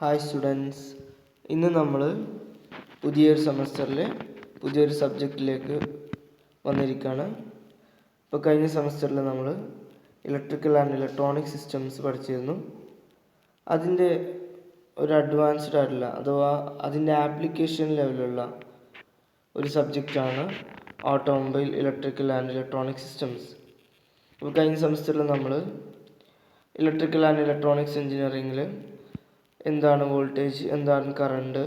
Hi students, ഇന്ന് നമ്മൾ പുതിയൊരു സെമസ്റ്ററിലെ പുതിയൊരു സബ്ജക്റ്റിലേക്ക് വന്നിരിക്കുകയാണ്. ഇപ്പോൾ കഴിഞ്ഞ സെമസ്റ്ററിൽ നമ്മൾ ഇലക്ട്രിക്കൽ ആൻഡ് ഇലക്ട്രോണിക് സിസ്റ്റംസ് പഠിച്ചിരുന്നു. അതിൻ്റെ ഒരു അഡ്വാൻസ്ഡ് ആയിട്ടുള്ള അഥവാ അതിൻ്റെ ആപ്ലിക്കേഷൻ ലെവലുള്ള ഒരു സബ്ജക്റ്റാണ് automobile electrical and electronic systems. ഇപ്പോൾ കഴിഞ്ഞ സെമസ്റ്ററിൽ നമ്മൾ ഇലക്ട്രിക്കൽ ആൻഡ് ഇലക്ട്രോണിക്സ് എഞ്ചിനീയറിംഗിൽ എന്താണ് വോൾട്ടേജ്, എന്താണ് കറണ്ട്,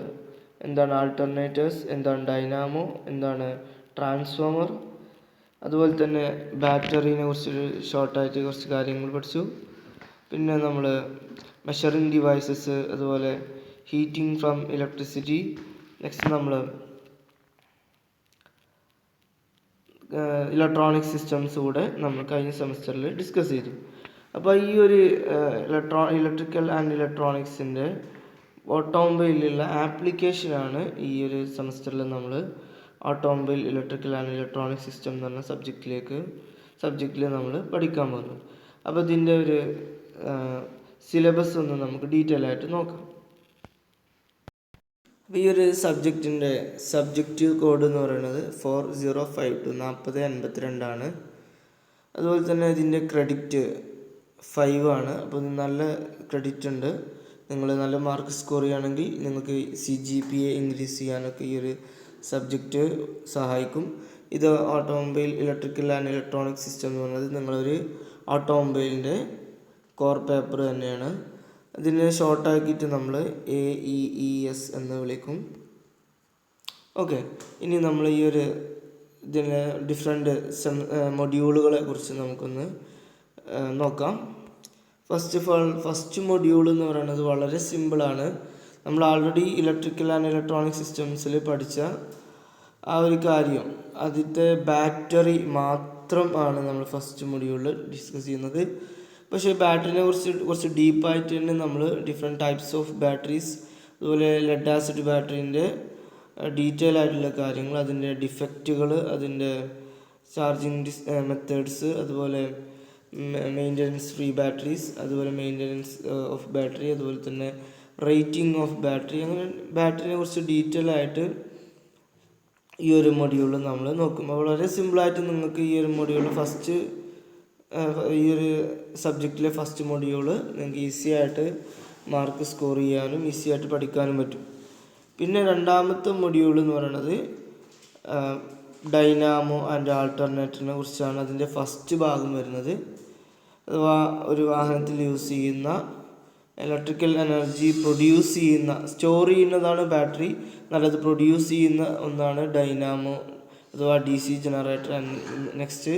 എന്താണ് ആൾട്ടർനേറ്റേഴ്സ്, എന്താണ് ഡൈനാമോ, എന്താണ് ട്രാൻസ്ഫോമർ, അതുപോലെ തന്നെ ബാറ്ററിനെ കുറിച്ച് ഷോർട്ടായിട്ട് കുറച്ച് കാര്യങ്ങൾ പഠിച്ചു. പിന്നെ നമ്മൾ മെഷറിംഗ് ഡിവൈസസ്, അതുപോലെ ഹീറ്റിംഗ് ഫ്രം ഇലക്ട്രിസിറ്റി. നെക്സ്റ്റ് നമ്മൾ ഇലക്ട്രോണിക് സിസ്റ്റംസ് കൂടെ നമ്മൾ കഴിഞ്ഞ സെമസ്റ്ററിൽ ഡിസ്കസ് ചെയ്തു. അപ്പോൾ ഈ ഒരു ഇലക്ട്രിക്കൽ ആൻഡ് ഇലക്ട്രോണിക്സിൻ്റെ ഓട്ടോമൊബൈലിലുള്ള ആപ്ലിക്കേഷനാണ് ഈ ഒരു സെമസ്റ്ററിൽ നമ്മൾ automobile electrical and electronic system എന്ന് പറഞ്ഞ സബ്ജക്റ്റിൽ നമ്മൾ പഠിക്കാൻ പോകുന്നത്. അപ്പോൾ ഇതിൻ്റെ ഒരു സിലബസ് ഒന്ന് നമുക്ക് ഡീറ്റെയിൽ ആയിട്ട് നോക്കാം. അപ്പോൾ ഈ ഒരു സബ്ജക്റ്റിൻ്റെ സബ്ജക്റ്റീവ് കോഡ് എന്ന് പറയുന്നത് 4052 4082 അതുപോലെ തന്നെ ഇതിൻ്റെ ക്രെഡിറ്റ് 5 ആണ്. അപ്പോൾ നല്ല ക്രെഡിറ്റ് ഉണ്ട്. നിങ്ങൾ നല്ല മാർക്ക് സ്കോർ ചെയ്യുകയാണെങ്കിൽ നിങ്ങൾക്ക് CGPA ഇൻക്രീസ് ചെയ്യാനൊക്കെ ഈ ഒരു സബ്ജക്റ്റ് സഹായിക്കും. ഇത് automobile electrical and electronic system എന്ന് പറയുന്നത് നിങ്ങളൊരു ഓട്ടോമൊബൈലിൻ്റെ കോർ പേപ്പർ തന്നെയാണ്. അതിനെ ഷോർട്ടാക്കിയിട്ട് നമ്മൾ AEES എന്ന് വിളിക്കും. ഓക്കെ, ഇനി നമ്മൾ ഈ ഒരു ഇതിൻ്റെ ഡിഫറെൻറ്റ് മൊഡ്യൂളുകളെ കുറിച്ച് നമുക്കൊന്ന് നോക്കാം. ഫസ്റ്റ് മൊഡ്യൂൾ എന്ന് പറയുന്നത് വളരെ സിമ്പിളാണ്. നമ്മൾ ആൾറെഡി ഇലക്ട്രിക്കൽ ആൻഡ് ഇലക്ട്രോണിക് സിസ്റ്റംസിൽ പഠിച്ച ആ ഒരു കാര്യം, അതിൻ്റെ ബാറ്ററി മാത്രം ആണ് നമ്മൾ ഫസ്റ്റ് മൊഡ്യൂളിൽ ഡിസ്കസ് ചെയ്യുന്നത്. പക്ഷേ ബാറ്ററിനെ കുറിച്ച് കുറച്ച് ഡീപ്പായിട്ട് തന്നെ നമ്മൾ ഡിഫറെൻറ്റ് ടൈപ്സ് ഓഫ് ബാറ്ററീസ്, അതുപോലെ ലെഡ് ആസിഡ് ബാറ്ററീൻ്റെ ഡീറ്റെയിൽ ആയിട്ടുള്ള കാര്യങ്ങൾ, അതിൻ്റെ ഡിഫക്റ്റുകൾ, അതിൻ്റെ ചാർജിങ് മെത്തേഡ്സ്, അതുപോലെ മെയിൻ്റനൻസ് ഫ്രീ ബാറ്ററീസ്, അതുപോലെ മെയിൻ്റനൻസ് ഓഫ് ബാറ്ററി, അതുപോലെ തന്നെ റേറ്റിംഗ് ഓഫ് ബാറ്ററി, അങ്ങനെ ബാറ്ററിനെ കുറിച്ച് ഡീറ്റെയിൽ ആയിട്ട് ഈ ഒരു മൊഡ്യൂളിൽ നമ്മൾ നോക്കും. വളരെ സിമ്പിളായിട്ട് നിങ്ങൾക്ക് ഈ ഒരു മൊഡ്യൂൾ ഈ ഒരു സബ്ജക്റ്റിലെ ഫസ്റ്റ് മൊഡ്യൂൾ നിങ്ങൾക്ക് ഈസി ആയിട്ട് മാർക്ക് സ്കോർ ചെയ്യാനും ഈസി ആയിട്ട് പഠിക്കാനും പറ്റും. പിന്നെ രണ്ടാമത്തെ മൊഡ്യൂൾ എന്ന് പറയുന്നത് ഡൈനാമോ ആൻഡ് ആൾട്ടർനേറ്ററിനെ കുറിച്ചാണ്. അതിൻ്റെ ഫസ്റ്റ് ഭാഗം വരുന്നത്, അഥവാ ഒരു വാഹനത്തിൽ യൂസ് ചെയ്യുന്ന ഇലക്ട്രിക്കൽ എനർജി പ്രൊഡ്യൂസ് ചെയ്യുന്ന, സ്റ്റോർ ചെയ്യുന്നതാണ് ബാറ്ററി, നല്ലത് പ്രൊഡ്യൂസ് ചെയ്യുന്ന ഒന്നാണ് ഡൈനാമോ അഥവാ DC ജനറേറ്റർ. നെക്സ്റ്റ്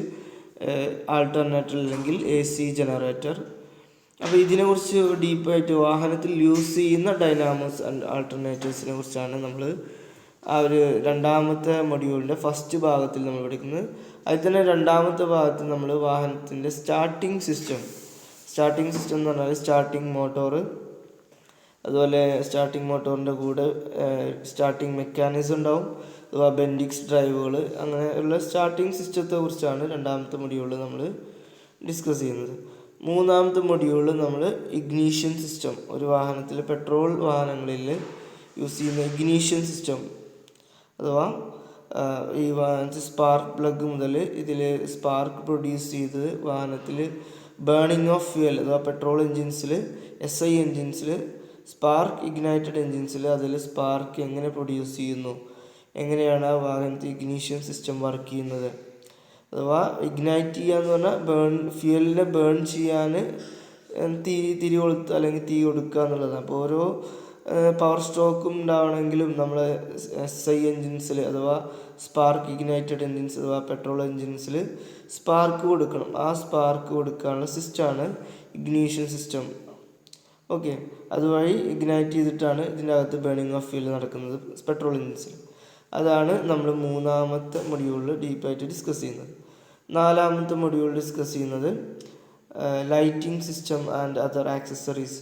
ആൾട്ടർനേറ്റർ അല്ലെങ്കിൽ AC ജനറേറ്റർ. അപ്പോൾ ഇതിനെക്കുറിച്ച് ഡീപ്പായിട്ട് വാഹനത്തിൽ യൂസ് ചെയ്യുന്ന ഡൈനാമോസ് ആൻഡ് ആൾട്ടർനേറ്റേഴ്സിനെ കുറിച്ചാണ് നമ്മൾ ആ ഒരു രണ്ടാമത്തെ മൊഡ്യൂളിൻ്റെ ഫസ്റ്റ് ഭാഗത്തിൽ നമ്മൾ പഠിക്കുന്നത്. അതിൽ തന്നെ രണ്ടാമത്തെ ഭാഗത്ത് നമ്മൾ വാഹനത്തിൻ്റെ സ്റ്റാർട്ടിംഗ് സിസ്റ്റം എന്ന് പറഞ്ഞാൽ സ്റ്റാർട്ടിംഗ് മോട്ടോർ, അതുപോലെ സ്റ്റാർട്ടിംഗ് മോട്ടോറിൻ്റെ കൂടെ സ്റ്റാർട്ടിംഗ് മെക്കാനിസം ഉണ്ടാവും, അഥവാ ബെൻഡിക്സ് ഡ്രൈവുകൾ, അങ്ങനെയുള്ള സ്റ്റാർട്ടിംഗ് സിസ്റ്റത്തെ കുറിച്ചാണ് രണ്ടാമത്തെ മൊഡ്യൂളിൽ നമ്മൾ ഡിസ്കസ് ചെയ്യുന്നത്. മൂന്നാമത്തെ മൊഡ്യൂളിൽ നമ്മൾ ഇഗ്നീഷൻ സിസ്റ്റം, ഒരു വാഹനത്തിൽ പെട്രോൾ വാഹനങ്ങളിൽ യൂസ് ചെയ്യുന്ന ഇഗ്നീഷൻ സിസ്റ്റം, അഥവാ ഈ വാഹനത്തിൽ സ്പാർക്ക് പ്ലഗ് മുതൽ ഇതിൽ സ്പാർക്ക് പ്രൊഡ്യൂസ് ചെയ്ത് വാഹനത്തിൽ ബേണിംഗ് ഓഫ് ഫ്യൂവൽ, അഥവാ പെട്രോൾ എൻജിൻസിൽ, SI എൻജിൻസിൽ, സ്പാർക്ക് ഇഗ്നൈറ്റഡ് എൻജിൻസിൽ അതിൽ സ്പാർക്ക് എങ്ങനെ പ്രൊഡ്യൂസ് ചെയ്യുന്നു, എങ്ങനെയാണ് ആ വാഹനത്തിൽ ഇഗ്നീഷൻ സിസ്റ്റം വർക്ക് ചെയ്യുന്നത്. അഥവാ ഇഗ്നൈറ്റ് ചെയ്യുക എന്ന് പറഞ്ഞാൽ ഫ്യൂവലിനെ ബേൺ ചെയ്യാൻ തിരി കൊളുത്തുക അല്ലെങ്കിൽ തീ കൊടുക്കുക എന്നുള്ളതാണ്. അപ്പോൾ ഓരോ പവർ സ്ട്രോക്കും ഉണ്ടാവണമെങ്കിലും നമ്മൾ SI എൻജിൻസിൽ അഥവാ സ്പാർക്ക് ഇഗ്നൈറ്റഡ് എൻജിൻസ് അഥവാ പെട്രോൾ എൻജിൻസിൽ സ്പാർക്ക് കൊടുക്കണം. ആ സ്പാർക്ക് കൊടുക്കാനുള്ള സിസ്റ്റമാണ് ഇഗ്നീഷൻ സിസ്റ്റം. ഓക്കെ, അതുവഴി ഇഗ്നൈറ്റ് ചെയ്തിട്ടാണ് ഇതിൻ്റെ അകത്ത് ബേണിംഗ് ഓഫ് ഫ്യൂൽ നടക്കുന്നത് പെട്രോൾ എൻജിൻസിൽ. അതാണ് നമ്മൾ മൂന്നാമത്തെ മൊഡ്യൂളിൽ ഡീപ്പായിട്ട് ഡിസ്കസ് ചെയ്യുന്നത്. നാലാമത്തെ മൊഡ്യൂൾ ഡിസ്കസ് ചെയ്യുന്നത് lighting system and other accessories.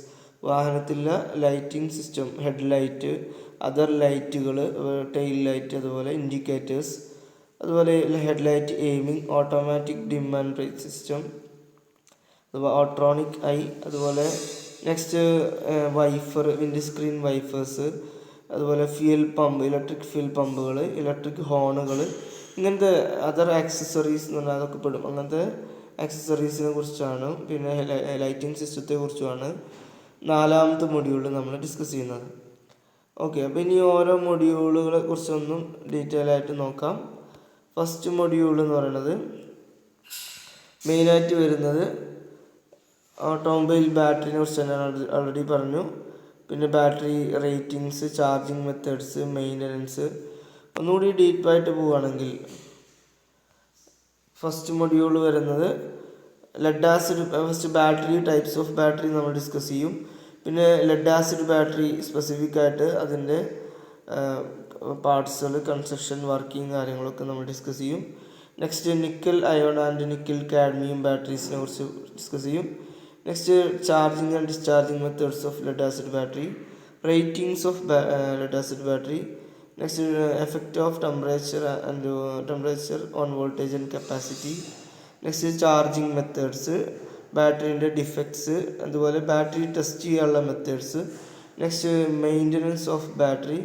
വാഹനത്തിലെ lighting system, head light, other ലൈറ്റുകൾ, ടെയിൽ ലൈറ്റ്, അതുപോലെ ഇൻഡിക്കേറ്റേഴ്സ്, അതുപോലെ head light aiming, automatic dim and brake system അഥവാ ഓട്രോണിക് ഐ, അതുപോലെ നെക്സ്റ്റ് വൈഫർ, വിൻഡ് സ്ക്രീൻ വൈഫേഴ്സ്, അതുപോലെ ഫ്യൂൽ പമ്പ്, ഇലക്ട്രിക് ഫ്യൂൽ പമ്പുകൾ, electric ഹോണുകൾ, ഇങ്ങനത്തെ other accessories എന്ന് പറഞ്ഞാൽ അതൊക്കെ പെടും. അങ്ങനത്തെ ആക്സസറീസിനെ കുറിച്ചാണ്, പിന്നെ ലൈറ്റിംഗ് സിസ്റ്റത്തെ കുറിച്ചുമാണ് നാലാമത്തെ മൊഡ്യൂളിൽ നമ്മൾ ഡിസ്കസ് ചെയ്യുന്നത്. ഓക്കെ, അപ്പോൾ ഇനി ഓരോ മൊഡ്യൂളുകളെ കുറിച്ചൊന്നും ഡീറ്റെയിൽ ആയിട്ട് നോക്കാം. ഫസ്റ്റ് മൊഡ്യൂൾ എന്ന് പറയുന്നത് മെയിനായിട്ട് വരുന്നത് ഓട്ടോമൊബൈൽ ബാറ്ററിനെ കുറിച്ച് ഞാൻ ഓൾറെഡി പറഞ്ഞു. പിന്നെ battery ratings, charging methods, maintenance. ഒന്നുകൂടി ഡീപ്പായിട്ട് പോവുകയാണെങ്കിൽ ഫസ്റ്റ് മൊഡ്യൂൾ വരുന്നത് lead acid, first battery, types of battery നമ്മൾ ഡിസ്കസ് ചെയ്യും. പിന്നെ ലെഡ് ആസിഡ് ബാറ്ററി സ്പെസിഫിക് ആയിട്ട് അതിൻ്റെ പാർട്സുകൾ, കൺസ്ട്രക്ഷൻ, വർക്കിംഗ് കാര്യങ്ങളൊക്കെ നമ്മൾ ഡിസ്കസ് ചെയ്യും. Next nickel ion and nickel cadmium ബാറ്ററീസിനെ കുറിച്ച് ഡിസ്കസ് ചെയ്യും. Next charging and discharging methods of lead acid battery, ratings of lead acid battery. Next effect of temperature on voltage and capacity. Next charging methods, ബാറ്ററീൻ്റെ defects, അതുപോലെ battery test ചെയ്യാനുള്ള methods. Next maintenance of battery,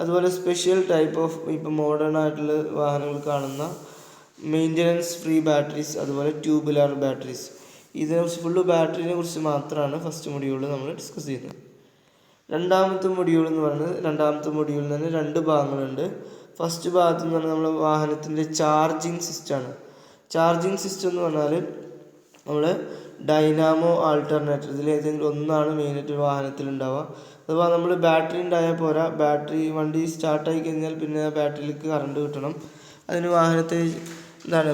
അതുപോലെ special type of ഇപ്പോൾ modern ആയിട്ടുള്ള വാഹനങ്ങൾ കാണുന്ന maintenance free batteries, അതുപോലെ tubular batteries. ഇതിനെക്കുറിച്ച് ഫുള്ള് ബാറ്ററിനെ കുറിച്ച് മാത്രമാണ് ഫസ്റ്റ് മൊഡ്യൂളിൽ നമ്മൾ ഡിസ്കസ് ചെയ്യുന്നത്. രണ്ടാമത്തെ മൊഡ്യൂൾ എന്ന് പറയുന്നത്, രണ്ടാമത്തെ മൊഡ്യൂളിൽ തന്നെ രണ്ട് ഭാഗങ്ങളുണ്ട്. ഫസ്റ്റ് ഭാഗത്ത് എന്ന് പറഞ്ഞാൽ നമ്മൾ വാഹനത്തിൻ്റെ ചാർജിങ് സിസ്റ്റമാണ്. ചാർജിങ് സിസ്റ്റം എന്ന് പറഞ്ഞാൽ നമ്മൾ ഡൈനാമോ, ആൾട്ടർനേറ്റർ, ഇതിൽ ഏതെങ്കിലും ഒന്നാണ് മെയിനായിട്ട് വാഹനത്തിൽ ഉണ്ടാവുക. അഥവാ നമ്മൾ ബാറ്ററി ഉണ്ടായാൽ പോരാ, ബാറ്ററി വണ്ടി സ്റ്റാർട്ടായി കഴിഞ്ഞാൽ പിന്നെ ബാറ്ററിയിലേക്ക് കറണ്ട് കിട്ടണം. അതിന് വാഹനത്തെ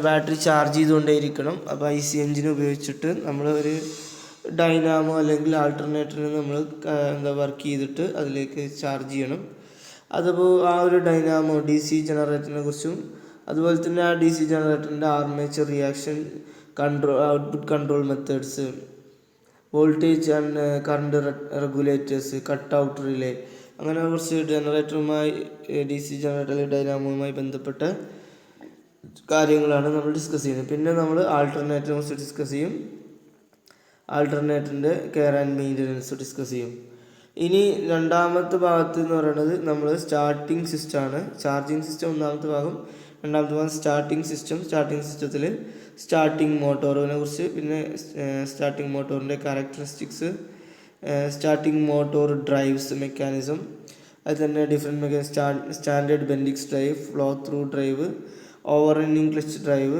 ബാറ്ററി ചാർജ് ചെയ്തുകൊണ്ടേയിരിക്കണം. അപ്പോൾ IC എഞ്ചിൻ ഉപയോഗിച്ചിട്ട് നമ്മൾ ഒരു ഡൈനാമോ അല്ലെങ്കിൽ ആൾട്ടർനേറ്ററിന് നമ്മൾ വർക്ക് ചെയ്തിട്ട് അതിലേക്ക് ചാർജ് ചെയ്യണം. അതിപ്പോൾ ആ ഒരു ഡൈനാമോ DC ജനറേറ്ററിനെ കുറിച്ചും, അതുപോലെ തന്നെ ആ DC ജനറേറ്ററിൻ്റെ armature reaction, output control methods, voltage and current regulators, cut out relay, അങ്ങനെ കുറച്ച് ജനറേറ്ററുമായി DC ജനറേറ്റർ ഡൈനാമോയുമായി ബന്ധപ്പെട്ട കാര്യങ്ങളാണ് നമ്മൾ ഡിസ്കസ് ചെയ്യുന്നത്. പിന്നെ നമ്മൾ ആൾട്ടർനേറ്ററിനെ കുറിച്ച് ഡിസ്കസ് ചെയ്യും. ആൾട്ടർനേറ്ററിൻ്റെ കെയർ ആൻഡ് മെയിൻ്റനൻസ് ഡിസ്കസ് ചെയ്യും. ഇനി രണ്ടാമത്തെ ഭാഗത്ത് എന്ന് പറയുന്നത് നമ്മൾ സ്റ്റാർട്ടിംഗ് സിസ്റ്റമാണ്. ചാർജിങ് സിസ്റ്റം ഒന്നാമത്തെ ഭാഗം. രണ്ടാമത്തെ ഭാഗം സ്റ്റാർട്ടിംഗ് സിസ്റ്റം. സ്റ്റാർട്ടിംഗ് സിസ്റ്റത്തിൽ സ്റ്റാർട്ടിംഗ് മോട്ടോറിനെ കുറിച്ച്, പിന്നെ സ്റ്റാർട്ടിംഗ് മോട്ടോറിൻ്റെ characteristics, starting motor drives mechanism, അത് തന്നെ different standard bendix drive, flow through drive, over running clutch drive,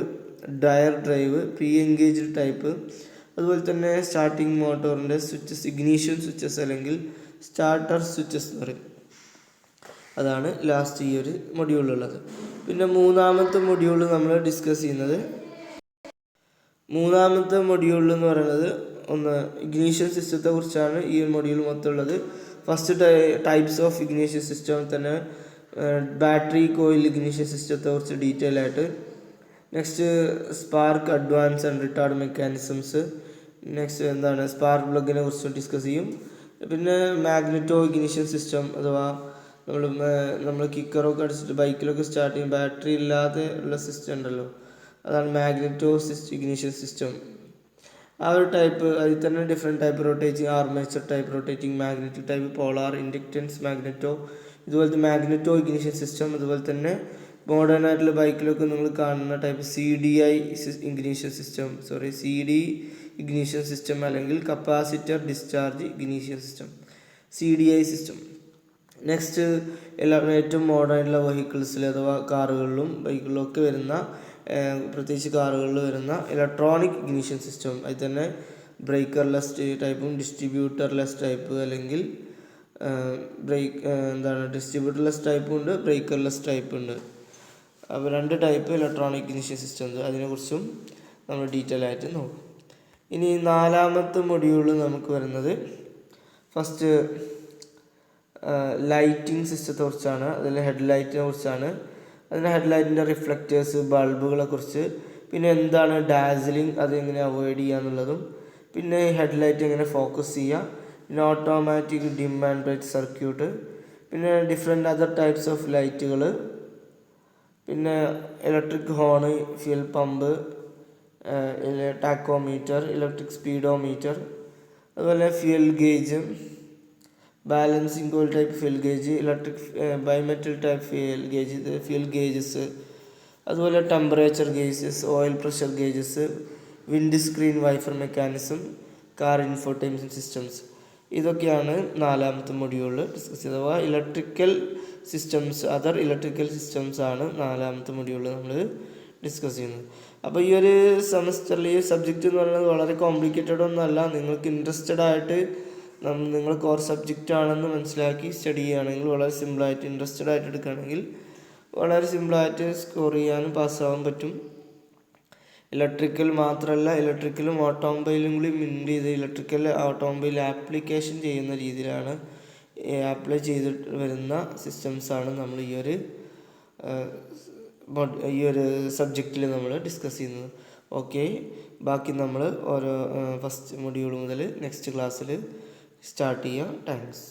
Dyer drive, pre engaged type, അതുപോലെ തന്നെ സ്റ്റാർട്ടിംഗ് മോട്ടോറിൻ്റെ സ്വിച്ചസ്, ഇഗ്നീഷൻ സ്വിച്ചസ് അല്ലെങ്കിൽ സ്റ്റാർട്ടർ സ്വിച്ചസ് എന്ന് പറയും. അതാണ് ലാസ്റ്റ് ഈ ഒരു മൊഡ്യൂളുള്ളത്. പിന്നെ മൂന്നാമത്തെ മൊഡ്യൂൾ നമ്മൾ ഡിസ്കസ് ചെയ്യുന്നത്, മൂന്നാമത്തെ മൊഡ്യൂൾ എന്ന് പറയുന്നത് ഒന്ന് ഇഗ്നീഷൻ സിസ്റ്റത്തെ കുറിച്ചാണ് ഈ മൊഡ്യൂൾ മൊത്തം ഉള്ളത്. First types of ignition system തന്നെ ബാറ്ററി കോയിൽ ഇഗ്നീഷൻ സിസ്റ്റത്തെ കുറിച്ച് ഡീറ്റെയിൽ ആയിട്ട്. Next spark advance and retarded mechanisms. Next എന്താണ് സ്പാർക്ക് പ്ലഗിനെ കുറിച്ച് ഡിസ്കസ് ചെയ്യും. പിന്നെ മാഗ്നറ്റോ ഇഗ്നിഷൻ സിസ്റ്റം, അഥവാ നമ്മൾ കിക്കറൊക്കെ അടിച്ചിട്ട് ബൈക്കിലൊക്കെ സ്റ്റാർട്ട് ചെയ്യും, ബാറ്ററി ഇല്ലാതെ ഉള്ള സിസ്റ്റം ഉണ്ടല്ലോ, അതാണ് മാഗ്നറ്റോ ഇഗ്നിഷൻ സിസ്റ്റം. ആ ഒരു ടൈപ്പ്. അതിൽ തന്നെ different type rotating armature type, rotating magnetic type, polar, inductance magneto, ഇതുപോലത്തെ മാഗ്നറ്റോ ഇഗ്നിഷൻ സിസ്റ്റം. അതുപോലെ തന്നെ മോഡേൺ ആയിട്ടുള്ള ബൈക്കിലൊക്കെ നിങ്ങൾ കാണുന്ന type CDI ignition system, CD ignition system അല്ലെങ്കിൽ capacitor discharge ignition system, CDI system. Next ഏറ്റവും മോഡേൺ ആയിട്ടുള്ള വെഹിക്കിൾസിൽ അഥവാ കാറുകളിലും ബൈക്കുകളിലും ഒക്കെ വരുന്ന, പ്രത്യേകിച്ച് കാറുകളിൽ വരുന്ന ഇലക്ട്രോണിക് ഇഗ്നിഷൻ സിസ്റ്റം. അതിൽ തന്നെ ബ്രേക്കർലെസ് ടൈപ്പും ഡിസ്ട്രിബ്യൂട്ടർലെസ് ടൈപ്പ്, അല്ലെങ്കിൽ ഡിസ്ട്രിബ്യൂട്ടർലെസ് ടൈപ്പും ഉണ്ട്, ബ്രേക്കർലെസ് ടൈപ്പ് ഉണ്ട്. അപ്പോൾ രണ്ട് ടൈപ്പ് ഇലക്ട്രോണിക് ഇഗ്നിഷൻ സിസ്റ്റം ഉണ്ട്. അതിനെക്കുറിച്ചും നമ്മൾ ഡീറ്റെയിൽ ആയിട്ട് നോക്കും. ഇനി നാലാമത്തെ മൊഡ്യൂൾ നമുക്ക് വരുന്നത് ഫസ്റ്റ് ലൈറ്റിംഗ് സിസ്റ്റത്തെ കുറിച്ചാണ്. അതിൽ ഹെഡ്ലൈറ്റിനെ കുറിച്ചാണ്. അതിന് ഹെഡ്ലൈറ്റിൻ്റെ റിഫ്ലക്റ്റേഴ്സ്, ബൾബുകളെ കുറിച്ച്, പിന്നെ എന്താണ് ഡാസിലിംഗ്, അതെങ്ങനെ അവോയ്ഡ് ചെയ്യുക എന്നുള്ളതും, പിന്നെ ഹെഡ്ലൈറ്റ് എങ്ങനെ ഫോക്കസ് ചെയ്യുക, പിന്നെ automatic dim and bright circuit, പിന്നെ ഡിഫറെൻറ്റ് അതർ ടൈപ്സ് ഓഫ് ലൈറ്റുകൾ, പിന്നെ electric horn, fuel pump, tachometer, electric speedometer, അതുപോലെ fuel gauge, balancing coil type fuel gauge, electric bimetal type fuel gauges, അതുപോലെ temperature gauges, oil pressure gauges, wind screen wiper mechanism, car infotainment systems. ഇതൊക്കെയാണ് 4ാമത്തെ മൊഡ്യൂളിൽ discuss ചെയ്തത്. അഥവാ electrical systems, other electrical systems ആണ് 4ാമത്തെ മൊഡ്യൂളിൽ നമ്മൾ ഡിസ്കസ് ചെയ്യുന്നത്. അപ്പോൾ ഈ ഒരു സെമസ്റ്ററിൽ ഈ സബ്ജക്റ്റ് എന്ന് പറയുന്നത് വളരെ കോംപ്ലിക്കേറ്റഡ് ഒന്നുമല്ല. നിങ്ങൾക്ക് ഇൻട്രസ്റ്റഡ് ആയിട്ട് നിങ്ങൾ കോർ സബ്ജക്റ്റ് ആണെന്ന് മനസ്സിലാക്കി സ്റ്റഡി ചെയ്യുകയാണെങ്കിൽ വളരെ സിമ്പിളായിട്ട് ഇൻട്രസ്റ്റഡ് ആയിട്ട് എടുക്കുകയാണെങ്കിൽ വളരെ സിമ്പിളായിട്ട് സ്കോർ ചെയ്യാനും പാസ്സാവാൻ പറ്റും. ഇലക്ട്രിക്കൽ മാത്രമല്ല, ഇലക്ട്രിക്കലും ഓട്ടോമൊബൈലും കൂടി മിൻഡ് ചെയ്ത് ഇലക്ട്രിക്കൽ ഓട്ടോമൊബൈൽ ആപ്ലിക്കേഷൻ ചെയ്യുന്ന രീതിയിലാണ് അപ്ലൈ ചെയ്തിട്ട് വരുന്ന സിസ്റ്റംസാണ് നമ്മൾ ഈ ഒരു സബ്ജക്റ്റിൽ നമ്മൾ ഡിസ്കസ് ചെയ്യുന്നത്. ഓക്കെ, ബാക്കി നമ്മൾ ഓരോ ഫസ്റ്റ് മൊഡ്യൂൾ മുതൽ നെക്സ്റ്റ് ക്ലാസ്സിൽ സ്റ്റാർട്ട് ചെയ്യാം. താങ്ക്സ്.